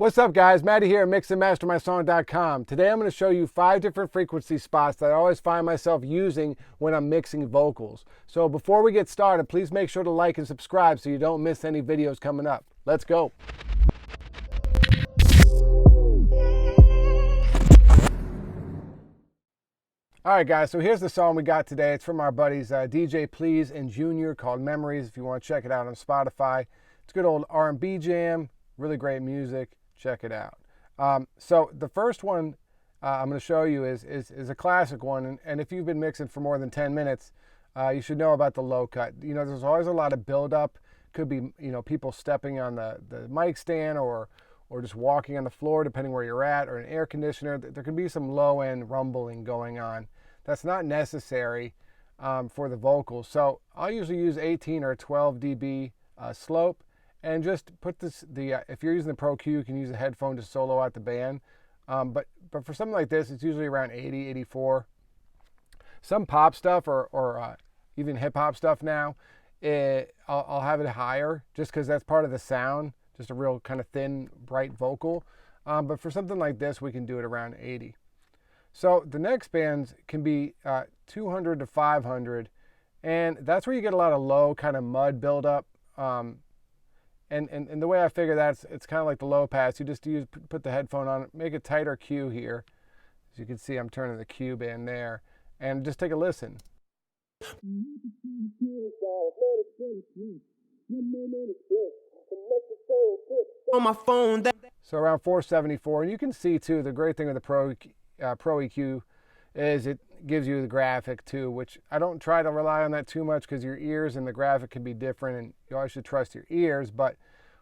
What's up, guys? Matty here at mixandmastermysong.com. Today I'm going to show you 5 different frequency spots that I always find myself using when I'm mixing vocals. So before we get started, please make sure to like and subscribe so you don't miss any videos coming up. Let's go. All right, guys, so here's the song we got today. It's from our buddies DJ Please and Junior called Memories. If you want to check it out on Spotify. It's good old R&B jam, really great music. Check it out. So the first one I'm going to show you is a classic one, and if you've been mixing for more than 10 minutes, you should know about the low cut. You know, there's always a lot of buildup. Could be, you know, people stepping on the mic stand or just walking on the floor, depending where you're at, or an air conditioner. There can be some low-end rumbling going on. That's not necessary for the vocals. So I'll usually use 18 or 12 dB slope. And just put this, if you're using the Pro Q, you can use a headphone to solo out the band. But for something like this, it's usually around 80, 84. Some pop stuff or even hip hop stuff now, I'll have it higher just because that's part of the sound, just a real kind of thin, bright vocal. But for something like this, we can do it around 80. So the next bands can be 200 to 500. And that's where you get a lot of low kind of mud buildup. And the way I figure that, it's kind of like the low pass. You just put the headphone on, make a tighter Q here. As you can see, I'm turning the Q band there. And just take a listen. On my phone. So around 474. And you can see, too, the great thing with the Pro EQ is it gives you the graphic, too, which I don't try to rely on that too much because your ears and the graphic can be different, and you always should trust your ears. But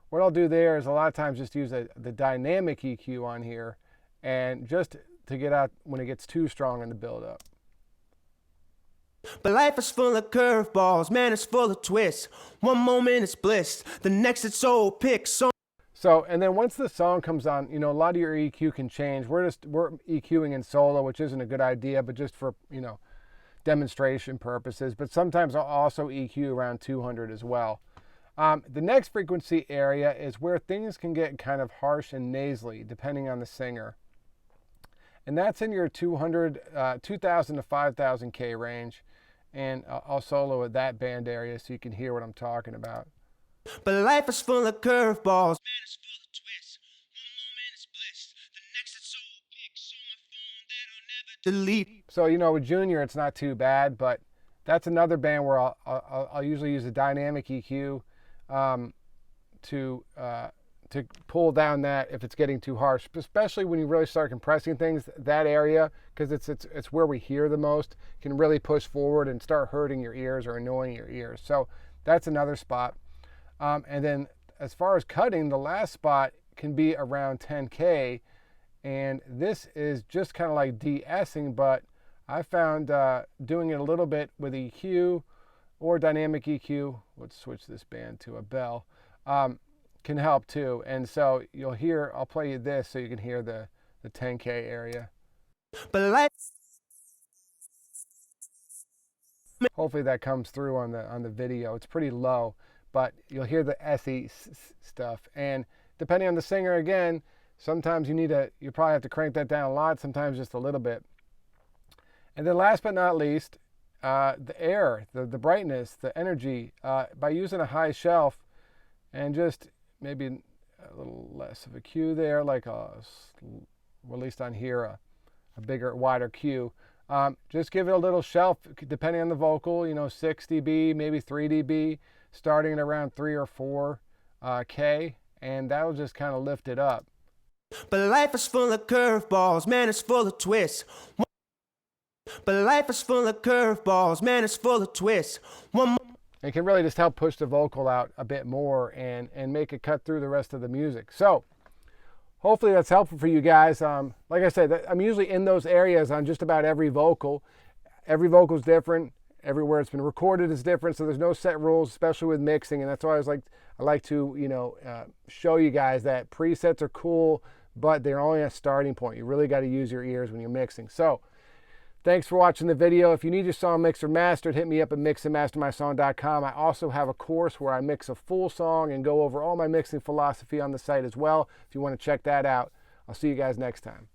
what I'll do there is a lot of times just use the dynamic EQ on here, and just to get out when it gets too strong in the build-up. But life is full of curveballs, man, it's full of twists. One moment it's bliss, the next it's so pick. So, and then once the song comes on, you know, a lot of your EQ can change. We're EQing in solo, which isn't a good idea, but just for, you know, demonstration purposes. But sometimes I'll also EQ around 200 as well. The next frequency area is where things can get kind of harsh and nasally, depending on the singer. And that's in your 2,000 to 5,000 K range. And I'll solo at that band area so you can hear what I'm talking about. But life is full of curveballs. Man, it's full of twists. One moment it's bliss, the next it's so big, so my phone that'll never delete. So, you know, with Junior, it's not too bad, but that's another band where I'll usually use a dynamic EQ to pull down that if it's getting too harsh, especially when you really start compressing things. That area, because it's where we hear the most, can really push forward and start hurting your ears or annoying your ears. So that's another spot. And then as far as cutting, the last spot can be around 10K. And this is just kind of like de-essing, but I found doing it a little bit with EQ or dynamic EQ, let's switch this band to a bell, can help too. And so you'll hear, I'll play you this so you can hear the 10K area. But life. Hopefully that comes through on the video. It's pretty low, but you'll hear the SE stuff. And depending on the singer, again, sometimes you probably have to crank that down a lot, sometimes just a little bit. And then last but not least, the air, the brightness, the energy, by using a high shelf and just maybe a little less of a Q there, like at least on here, a bigger, wider Q. Just give it a little shelf, depending on the vocal, you know, 6 dB, maybe 3 dB, starting at around 3 or 4 K, and that'll just kind of lift it up. But life is full of curveballs, man, it's full of twists. But life is full of curveballs, man, it's full of twists. It can really just help push the vocal out a bit more and make it cut through the rest of the music. So hopefully that's helpful for you guys. Like I said, I'm usually in those areas on just about every vocal. Every vocal is different. Everywhere it's been recorded is different, so there's no set rules, especially with mixing. And that's why I like to, you know, show you guys that presets are cool, but they're only a starting point. You really got to use your ears when you're mixing. So Thanks for watching the video. If you need your song mixed or mastered, hit me up at mixandmastermysong.com. I also have a course where I mix a full song and go over all my mixing philosophy on the site as well. If you want to check that out, I'll see you guys next time.